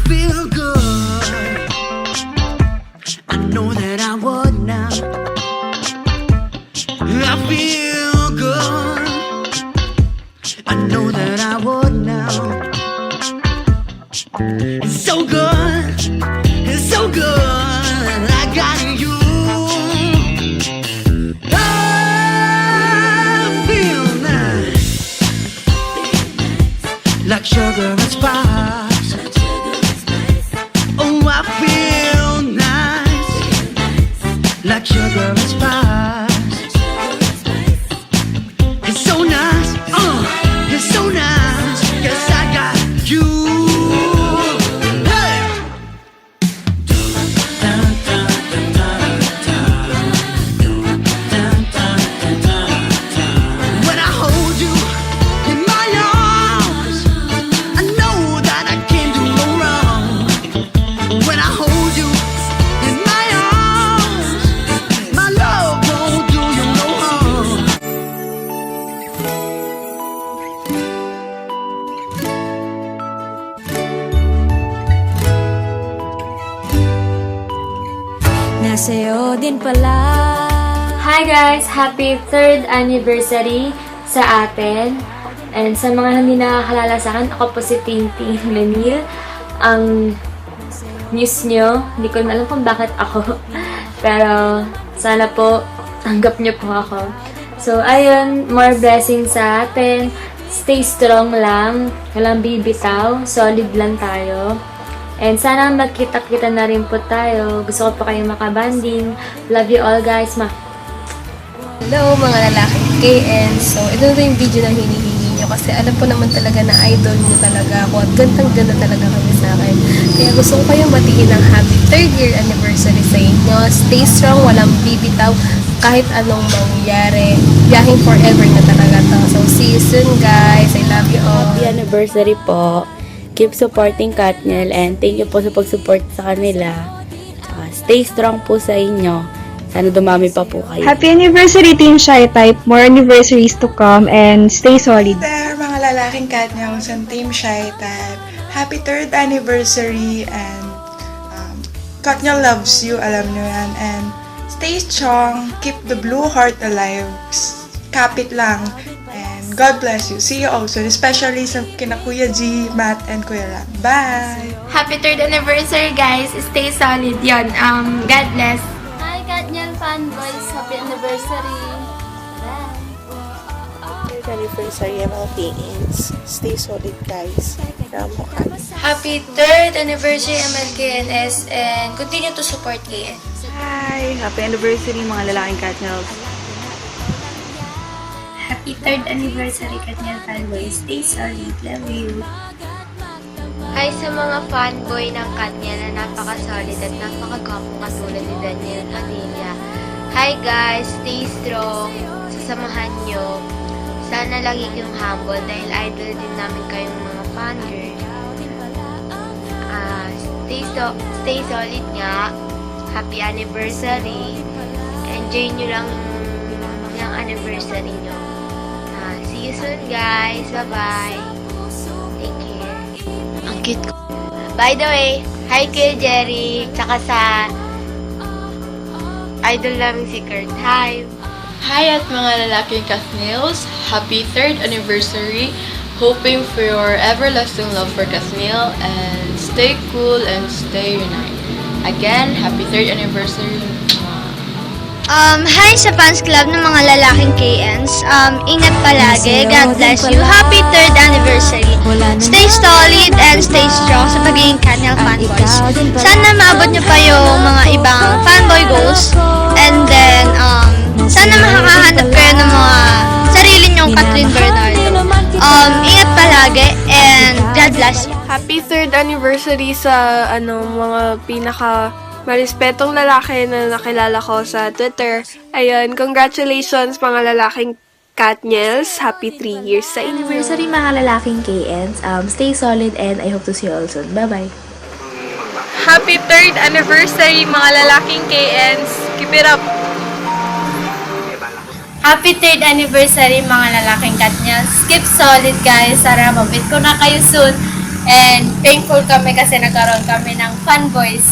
feel good. I know that I would now. I feel good. I know that I would now. It's so good. It's so good. I got you. I feel nice, like sugar and spice. Oh, I feel nice, like sugar and spice. It's so nice, it's so nice. Yes, I got you. Hey! When I hold you in my arms, I know that I can't do no wrong. When I hold you in my arms, my love won't do you no harm. Nasa'yo din pala. Hi guys! Happy 3rd anniversary sa atin. And sa mga hindi nakakalala sa akin, ako po si Tintin Menil. Ang news nyo, hindi ko na alam kung bakit ako. Pero sana po, tanggap nyo po ako. So ayun, more blessings sa atin. Stay strong lang. Walang bibitaw. Solid lang tayo. And sana magkita-kita na rin po tayo. Gusto ko po kayong makabanding. Love you all guys. Hello mga lalaking KN. So, ito na yung video na hinihingi nyo kasi alam po naman talaga na idol nyo talaga ako at gandang-ganda talaga kami sa akin. Kaya gusto ko kayong batiin ng happy 3rd year anniversary sa inyo. Stay strong, walang bibitaw kahit anong mangyari. Biyahing forever na talaga to. So, see you soon guys. I love you all. Happy anniversary po. Keep supporting Katniel and thank you po sa pag-support sa kanila. Stay strong po sa inyo. Sana dumami pa po kayo. Happy anniversary, Team Shy Type. More anniversaries to come and stay solid. There, mga lalaking Katniels and Team Shy Type. Happy 3rd anniversary and Katniel loves you, alam nyo yan. And stay strong, keep the blue heart alive. Kapit lang. And God bless you. See you also, especially sa kina Kuya G, Matt, and Kuya Ram. Bye! Happy 3rd anniversary guys! Stay solid yon. God bless! Hi Katniel fanboys! Happy anniversary! Happy anniversary mga PNs. Stay solid guys. Ramo ka. Happy 3rd anniversary MLKNS and continue to support KN. Hi! Happy anniversary mga lalaking Katniels. Happy 3rd anniversary Katniel fanboys. Stay solid. Love you. Hi sa mga fanboy ng Katniel na napaka-solid at napaka-gwapo katulad ni Daniel Padilla. Hi guys, stay strong. Sasamahan nyo. Sana lagi kayong humble dahil idol din namin kayong mga fangirl. Stay solid nga. Happy anniversary. Enjoy nyo lang yung anniversary nyo. See you soon guys. Bye-bye. Take care. Ang cute ko. By the way, hi kay Jerry, tsaka sa idol namin si Kurt. Hi! Hi at mga lalaking Katniels. Happy 3rd anniversary. Hoping for your everlasting love for Katniel and stay cool and stay united. Again, happy 3rd anniversary. Hi sa fans club ng mga lalaking KNs. Ingat palagi. God bless you. Happy 3rd anniversary. Stay solid and stay strong sa pagiging Katniel fanboys. Sana maabot nyo pa yung mga ibang fanboy goals. And then, sana makakahanap kayo ng mga sarili nyong Catherine Bernardo. Ingat palagi and God bless you. Happy 3rd anniversary sa mga pinaka marespetong lalaki na nakilala ko sa Twitter. Ayun, congratulations mga lalaking Katniels. Happy 3 years sa inyo. Anniversary mga lalaking KNs. Stay solid and I hope to see you all soon. Bye-bye. Happy 3rd anniversary mga lalaking KNs. Keep it up! Happy 3rd anniversary mga lalaking Katniels. Keep solid guys. Sana mabit ko na kayo soon. And thankful kami kasi nagkaroon kami ng fanboys,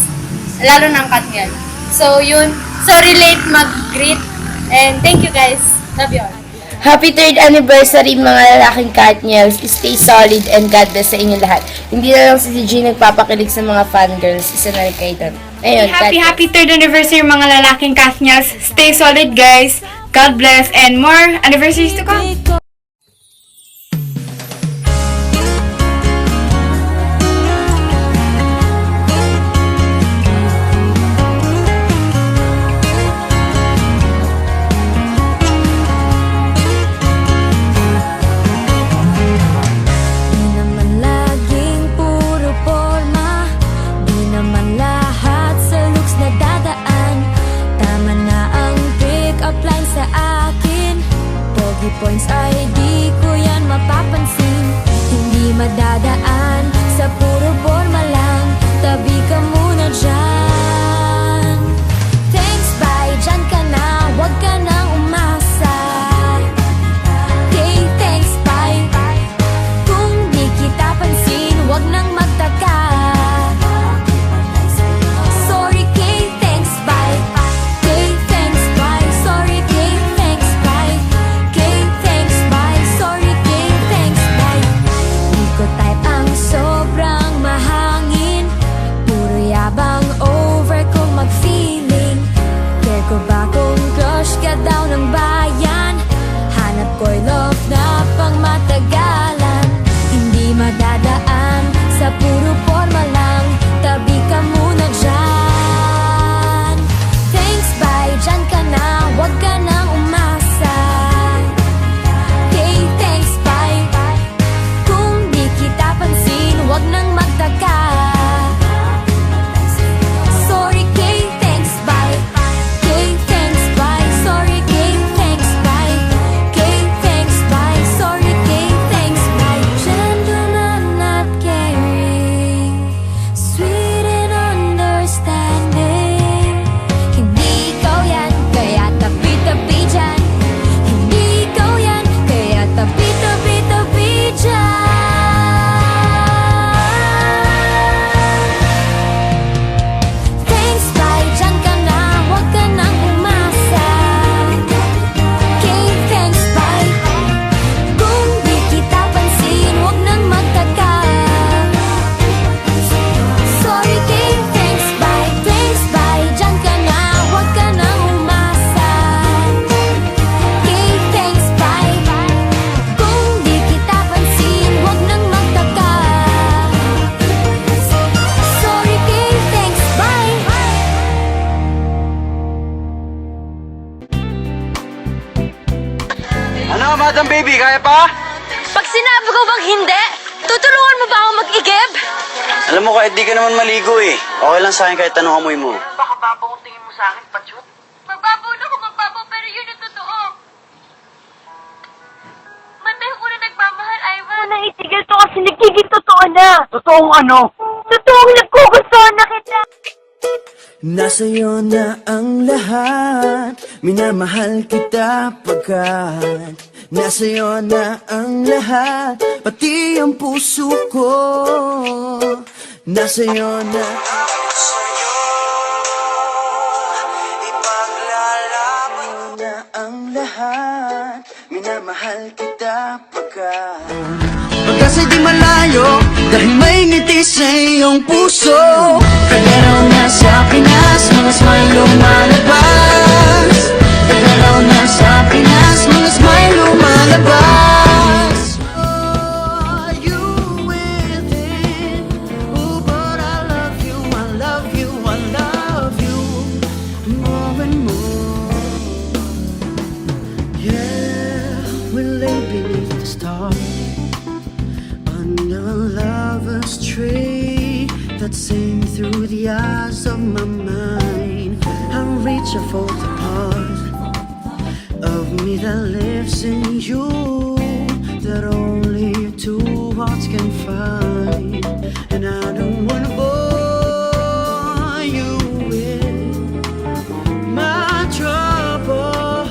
lalo ng Katniel. So yun, sorry late mag-greet. And thank you guys. Love you all. Happy 3rd anniversary mga lalaking Katniels. Stay solid and God bless sa inyo lahat. Hindi na lang si CG nagpapakilig sa mga fangirls. Isa na rin kayo doon. Ayun, Happy 3rd anniversary mga lalaking Katniels. Stay solid guys. God bless and more anniversaries to come. Points ay di ko yan mapapansin. Hindi madadaan sa puro forma lang. Tabi ka muna dyan. Thanks, bye, dyan ka na. Huwag ka nang umasa. Okay, thanks, bye. Kung di kita pansin, huwag nang magtaka. Sorry, Kay, thanks, bye. Kay, thanks, bye. Sorry, Kay, thanks, bye. Kay, thanks, bye. Sorry, Kay, thanks, bye. Di ko type ang sobrang mahangin. Puro yabang over kung mag-feeling. Care ko ba kung crush ka daw ng bayan? Hanap ko'y love na pang matagalan. Hindi madadaan sa puro forma lang. Tabi ka muna dyan. Thanks, bye, dyan ka na. Huwag ka nang umasa. Okay, thanks, bye. Kung di kita pansin, huwag nang magtaka. Sorry, Kay, thanks, bye. Kay, thanks, bye. Sorry, Kay, thanks, bye. Kay, thanks, bye. Sorry, Kay, thanks, bye. Gentleman, not caring. Sweet and understanding. Hindi ikaw yan, kaya tabi-tabi dyan. Hindi ikaw yan, kaya tabi-tabi-tabi dyan. Thanks, bye, dyan ka na. Huwag ka nang umasa. Kay, thanks, bye. Kung di kita pansin, huwag nang magtaka. Sorry, Kay, thanks, bye. Thanks, bye, dyan ka na. Huwag ka nang umasa. Kay, thanks, bye. Kung di kita pansin, huwag nang magtaka. Sorry, Kay, thanks, bye. Ano, Madam Baby, kaya pa? Pag sinabi ko bang hindi, tutulungan mo ba ako mag-igib? Alam mo, kahit di ka naman maligo eh. Okay lang sa akin kahit anong amoy mo. Baka babaw kung tingin mo sa akin, Pachut. Magbabaw na kung magbabaw, pero yun ang totoo. Matay ko na nagmamahal, Ivan. Unang itigil to kasi nagiging totoo na. Totoong ano? Totoong nagkugustuhan na kita. Nasa'yo na ang lahat. Minamahal kita pagkat nasa'yo na ang lahat. Pati ang puso ko. Nasa'yo na ang sa'yo. Ipaglalaban na ang lahat. Minamahal kita pagkat pagkasa'y di malayo, dahil may ngiti sa iyong puso. Kagalaw na sa Pinas, mga smile lumalabas. Kagalaw na sa Pinas, mga smile lumalabas. Are you within? Oh, but I love you, I love you, I love you more and more. Yeah, we lay beneath the stars under lover's tree that sing through the eyes of my mind. I reach a fold apart of me that lives in you, that only your two hearts can find. And I don't wanna bore you with my troubles,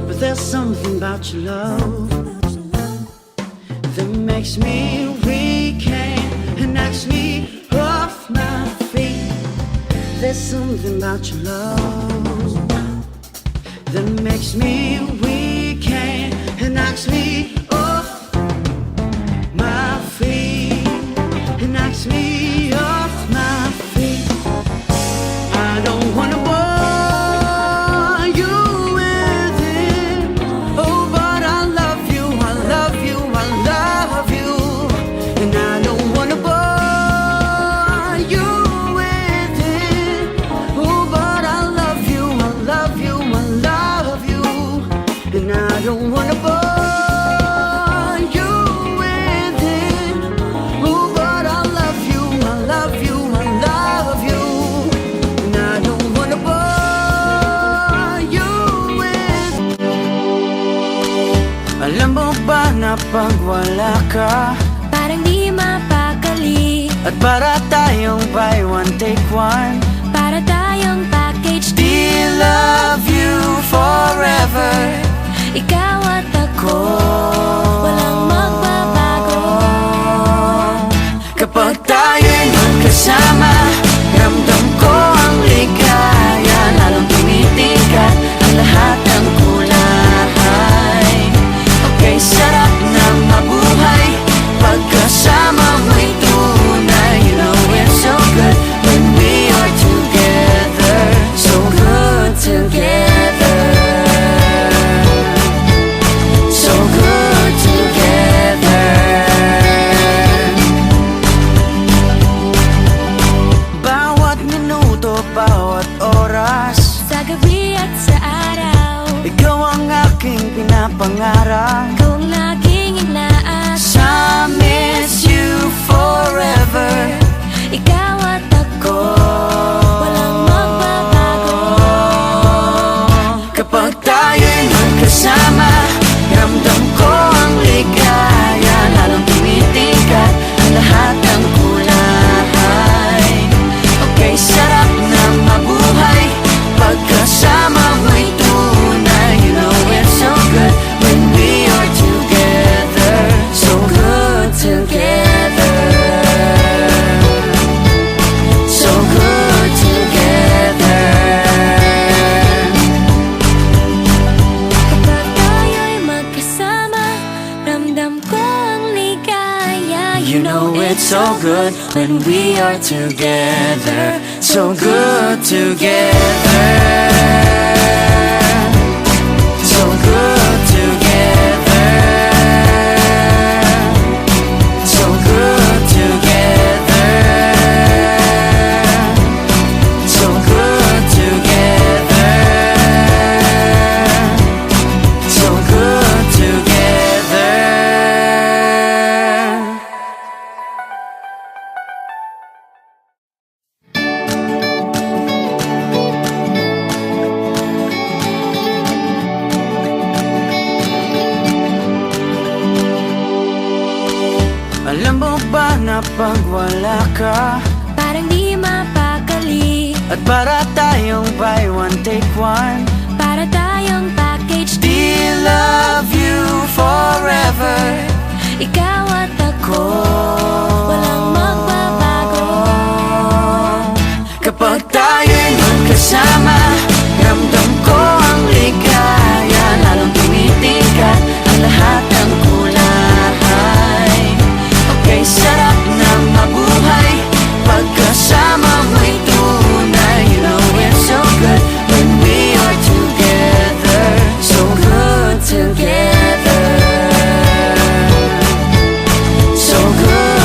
but there's something about your love that makes me something about your love that makes me weak and knocks me off my feet. It knocks me off my feet. I don't wanna bore you with it. Oh, but I love you, I love you, I love you. And I don't wanna bore you with it. Oh, but I love you, I love you, I love you. And I don't wanna bore you with it. Oh, but I love you, I love you, I love you. And I don't wanna bore you with. Alam mo ba na pag wala ka, Parang di mapakali. at para tayong buy one take one, Para tayong package still love you forever. Ikaw at ako, walang magbabago. Kapag tayo'y magkasama, ramdam ko ang ligaya. Lalong tumitingkat ang lahat ng kulay. Okay, sarap na mabuhay pagkasama mo'y tunay. You know it's so good when we are together. So good together. So good together. Bawat minuto, bawat oras, Sa gabi at sa araw, ikaw ang aking pinapangarap. ikaw ang laging inaas. I miss you forever. Ikaw at ako, walang magbabago. Kapag tayo'y magkasama, ramdam ko ang ligaya. Lalong tumitingkat ang lahat ng kulay. Okay, sarap na mabuhay pagkasama mo'y tunay. You know it's so good when we are together. So good together. So good together. Kapag tayo'y magkasama, ramdam ko ang ligaya. You know it's so good when we are together. So good together. So good together. So good together. So good together. So good together. Alam mo ba na pag wala ka, Parang di mapakali. at para tayong buy one take one, Para tayong package still love you forever. Ikaw at ako, walang magbabago. Kapag tayo'y magkasama, ramdam ko ang ligaya. Lalong tumitingkat ang lahat ng kulay. Okay, sarap na mabuhay pagkasama mo'y tunay. You know it's so good when we are together. So good together. So good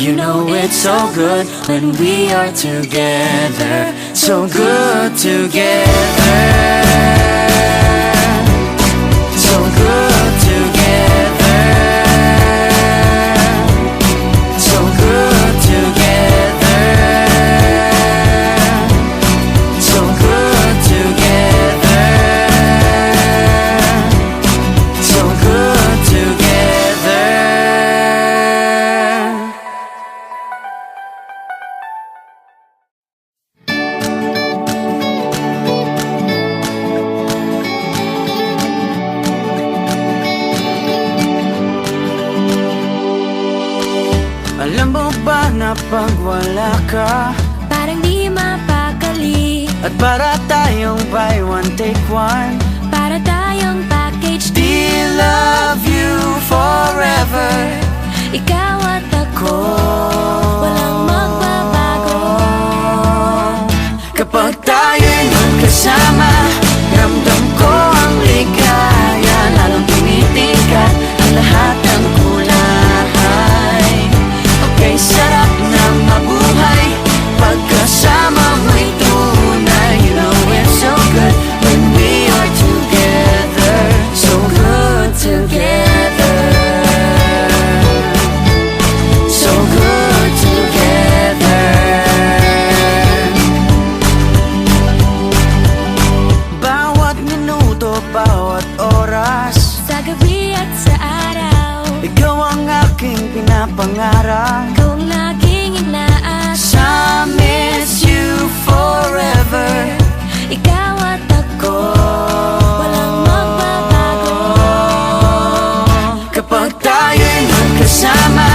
You know it's so good when we are together. So good together. So good together. So good together. So good together. So good together. Alam mo ba na pag wala ka, Parang di mapakali. at para tayong buy one take one, Para tayong package we love you forever. Ikaw at ako, walang magbabago. Kapag tayo'y magkasama, ramdam ko ang ligaya. Lalong tumitingkat ang lahat ng kulay. Okay, sarap na mabuhay pagkasama mo'y tunay. You know it's so good when we are together. So good together. So good together. Bawat minuto, bawat oras, Sa gabi at sa araw, ikaw ang aking pinapangarap. ikaw ang laging inaas. I miss you forever. Ikaw at ako, walang magbabago. Kapag tayo'y magkasama,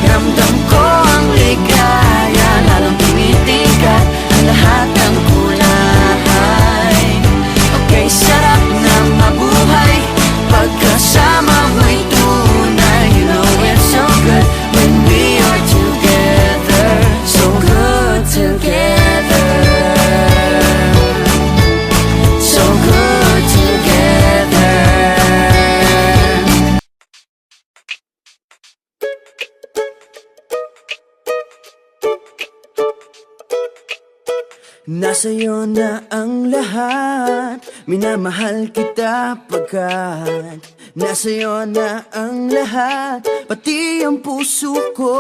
ramdam ko ang ligaya. Lalong tumitingkat ang lahat ng kulay. Okay, sarap na mabuhay pagkasama mo'y tunay. You know it's so good when we are together. So good together. So good together. Nasa'yo na ang lahat, minamahal kita pagkat nasa'yo na ang lahat, pati ang puso ko.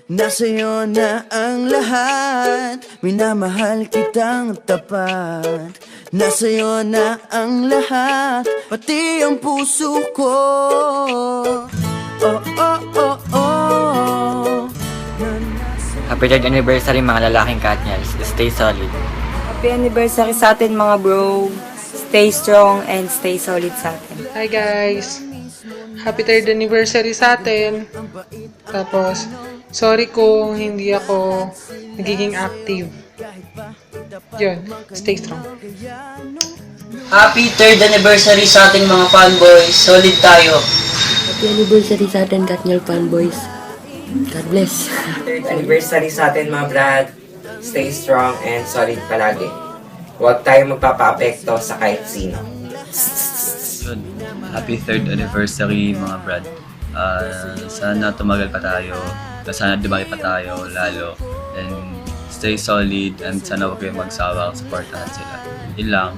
Nasa'yo na ang lahat, minamahal kitang tapat. Nasa'yo na ang lahat, pati ang puso ko. Oh, oh, oh, oh. Happy 3rd anniversary mga lalaking Katniels. Stay solid. Happy anniversary sa atin mga bro. Stay strong and stay solid sa atin. Hi guys! Happy 3rd anniversary sa atin. Tapos, sorry kung hindi ako nagiging active. Yun, stay strong. Happy 3rd anniversary sa ating mga fanboys. Solid tayo. Happy anniversary sa atin, Katniel fanboys. God bless. 3rd anniversary sa atin mga brad. Stay strong and solid palagi. Huwag tayo magpapa-apekto sa kahit sino. Yun. Happy 3rd anniversary mga brad. Sana tumagal pa tayo. Sana dumami pa tayo lalo. And stay solid and sana huwag kayong magsawa. Supportahan sila. Yun lang.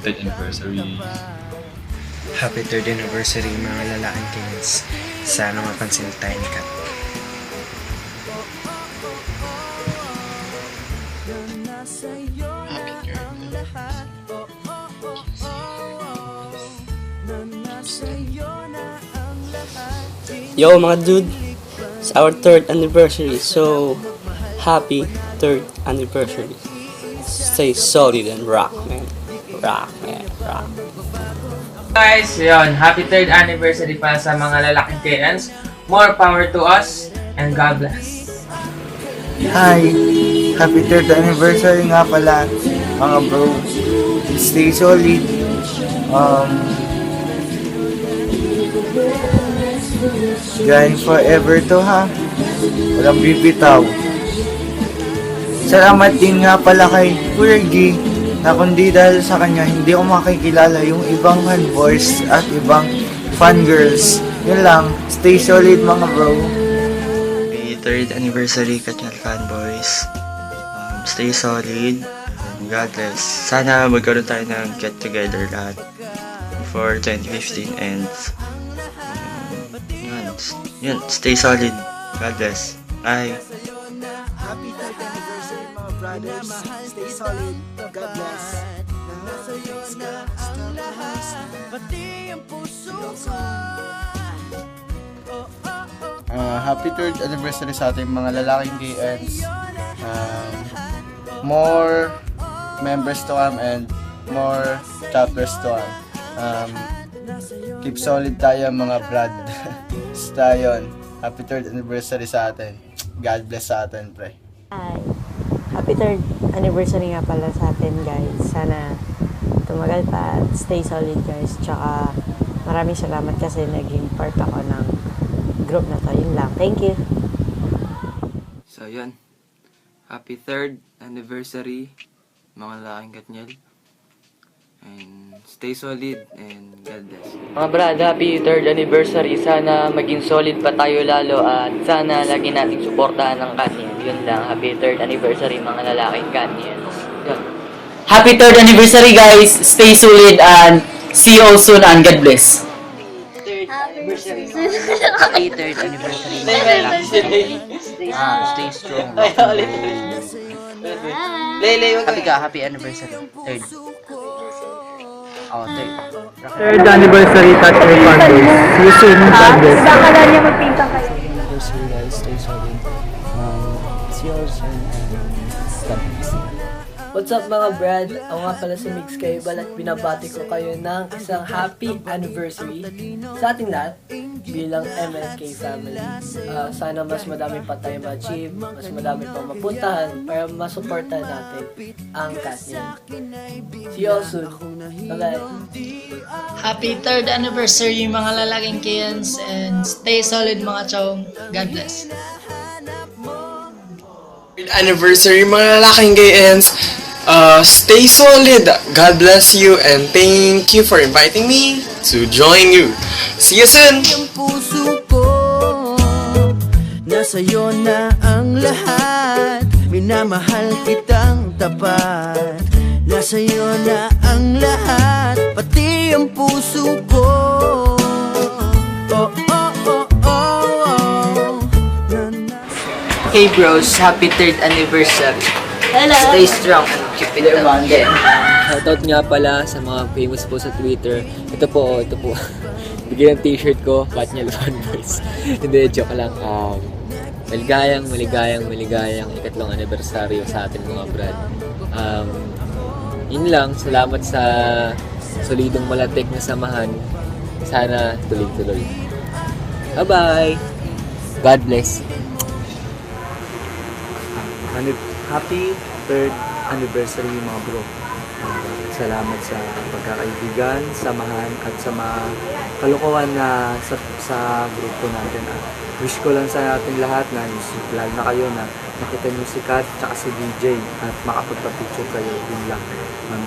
3rd anniversary. Happy 3rd anniversary mga lalaking kings. Sana mapansin tayo ni Kat. Yo mga dude, it's our 3rd anniversary, so happy 3rd anniversary. Stay solid and rock man, rock man, rock. Guys, yun. Happy 3rd anniversary pa sa mga lalaking KNs. More power to us and God bless. Hi! Happy 3rd anniversary nga pala mga bro. Stay solid. Grind forever to ha. Walang bibitaw. Salamat din nga pala kay Kuya G na kundi dahil sa kanya hindi ako makikilala yung ibang fanboys at ibang fangirls. Yun lang. Stay solid mga bro. 3rd anniversary Katniel Fanboys. Stay solid. God bless. Sana magkaroon tayo ng get together lahat for 2015 and yun, stay solid. God bless. Bye. Happy 3rd anniversary mga brothers. Stay solid. God bless. Nasa'yo na ang lahat, pati ang puso ko. Happy 3rd anniversary sa ating mga lalaking KNs. More members to come and more chapters to come. Keep solid tayo mga brad. Basta yun. Happy 3rd anniversary sa atin. God bless sa atin, pre. Hi. Happy 3rd anniversary nga pala sa atin, guys. Sana tumagal pa at stay solid, guys. Tsaka maraming salamat kasi naging part ako ng group na to. Yun lang. Thank you. So yun, happy 3rd anniversary mga lalaking Katniel. And stay solid and God bless. Mga brad, happy 3rd anniversary. Sana maging solid pa tayo lalo at sana lagi nating suportahan ng Katniel. Yun lang, happy 3rd anniversary mga lalaking Katniel. Yun. Happy 3rd anniversary guys. Stay solid and see you all soon and God bless. Happy 3rd anniversary mga lalaking stay strong. Happy anniversary. 3rd. Oh, 3rd anniversary Katniel Fanboys. See you soon. God bless. Baka niya magpinta kayo. Anniversary guys. Stay solid. See you all soon. God bless. What's up mga brad? Ako nga pala si Mix Kaibal at binabati ko kayo ng isang happy anniversary sa ating lahat bilang MLK family. Sana mas madami pa tayo ma-achieve, mas madami pa mapuntahan para masuportahan natin ang Katniel. See you all soon. Bye-bye. Happy 3rd anniversary mga lalaking Kians and stay solid mga chong. God bless. Anniversary mga lalaking KNs. Stay solid. God bless you and thank you for inviting me to join you. See you soon. Ang puso ko, nasa'yo na ang lahat. Minamahal kitang tapat. Nasa'yo na ang lahat, pati ang puso ko. Oh, oh, oh, oh, oh. Hey bros, happy 3rd anniversary. Hello. Stay strong and keep it up. Shoutout nga pala sa mga famous po sa Twitter. Ito po. Bigyan ng t-shirt ko, Katniel Fanboys. Hindi, joke lang. Maligayang ikatlong anibersaryo sa atin mga brad. Yun lang, salamat sa solidong malatik na samahan. Sana tuloy-tuloy. Bye-bye! God bless! Happy 3rd anniversary mga bro. Salamat sa pagkakaibigan, samahan at sa mga kalokohan na sa grupo natin. Wish ko lang sa ating lahat na lalo na kayo na nakita nyo si Kat at si DJ at makapagpa-picture kayo. Yun lang.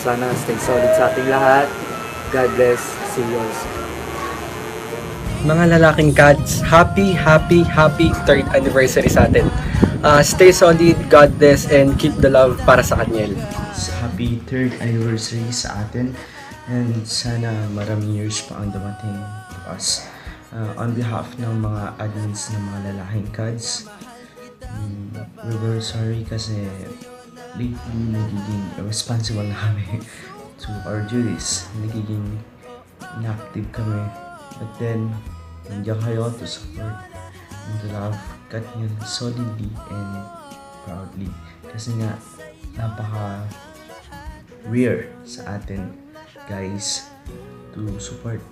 Sana stay solid sa ating lahat. God bless. See you all soon. Mga lalaking Cats, happy 3rd anniversary sa atin. Stay solid, God bless, and keep the love para sa Katniel. Happy 3rd anniversary sa atin and sana maraming years pa ang dumating to us. On behalf ng mga admins ng mga lalaking Cats, we're very sorry kasi lately nagiging irresponsible na kami to our duties. Nagiging inactive kami. But then, nandiyan kayo to support and to love Katniel solidly and proudly. Kasi nga, napaka-rare sa atin, guys, to support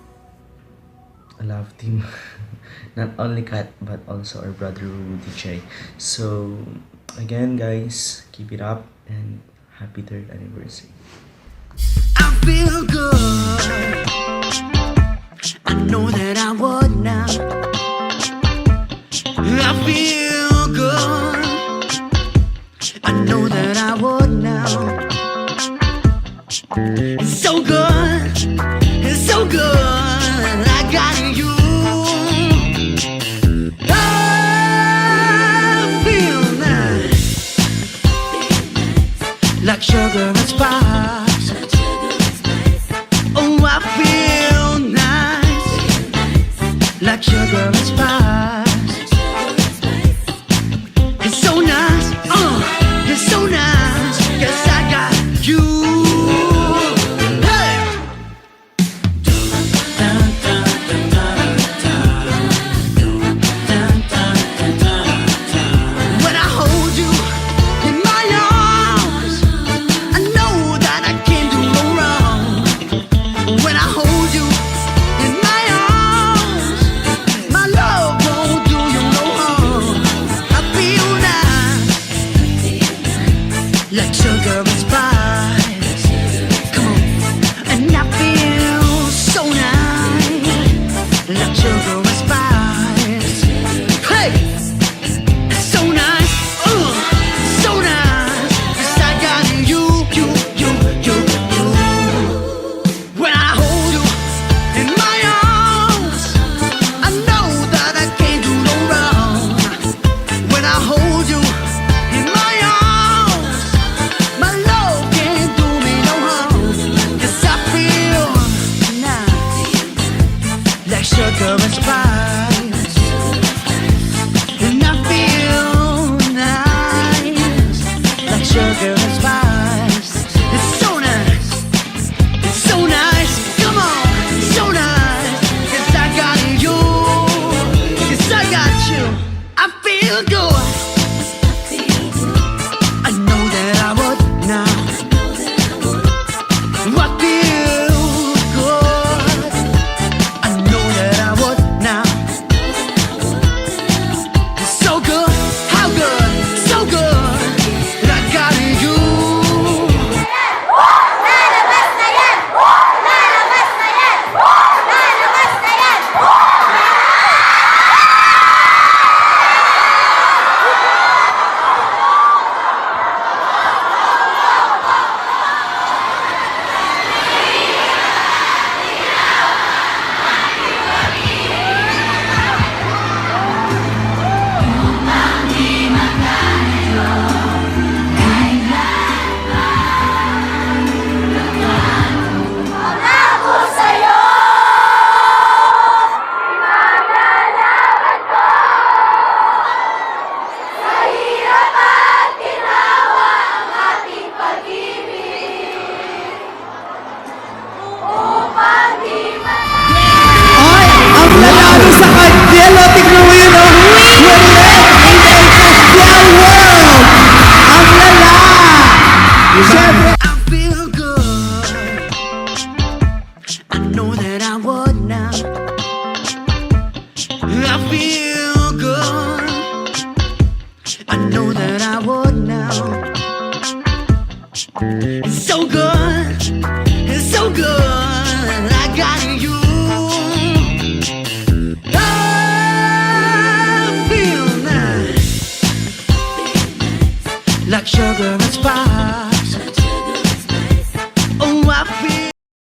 a love team. Not only Kat, but also our brother Rudy Che. So, again, guys, keep it up and happy 3rd anniversary. I feel good. I know that I would now. I feel good. I know that I would now. It's so good. It's so good. I got you. Oh, like sugar and spice. It's so nice, it's so nice. Yes, I got you.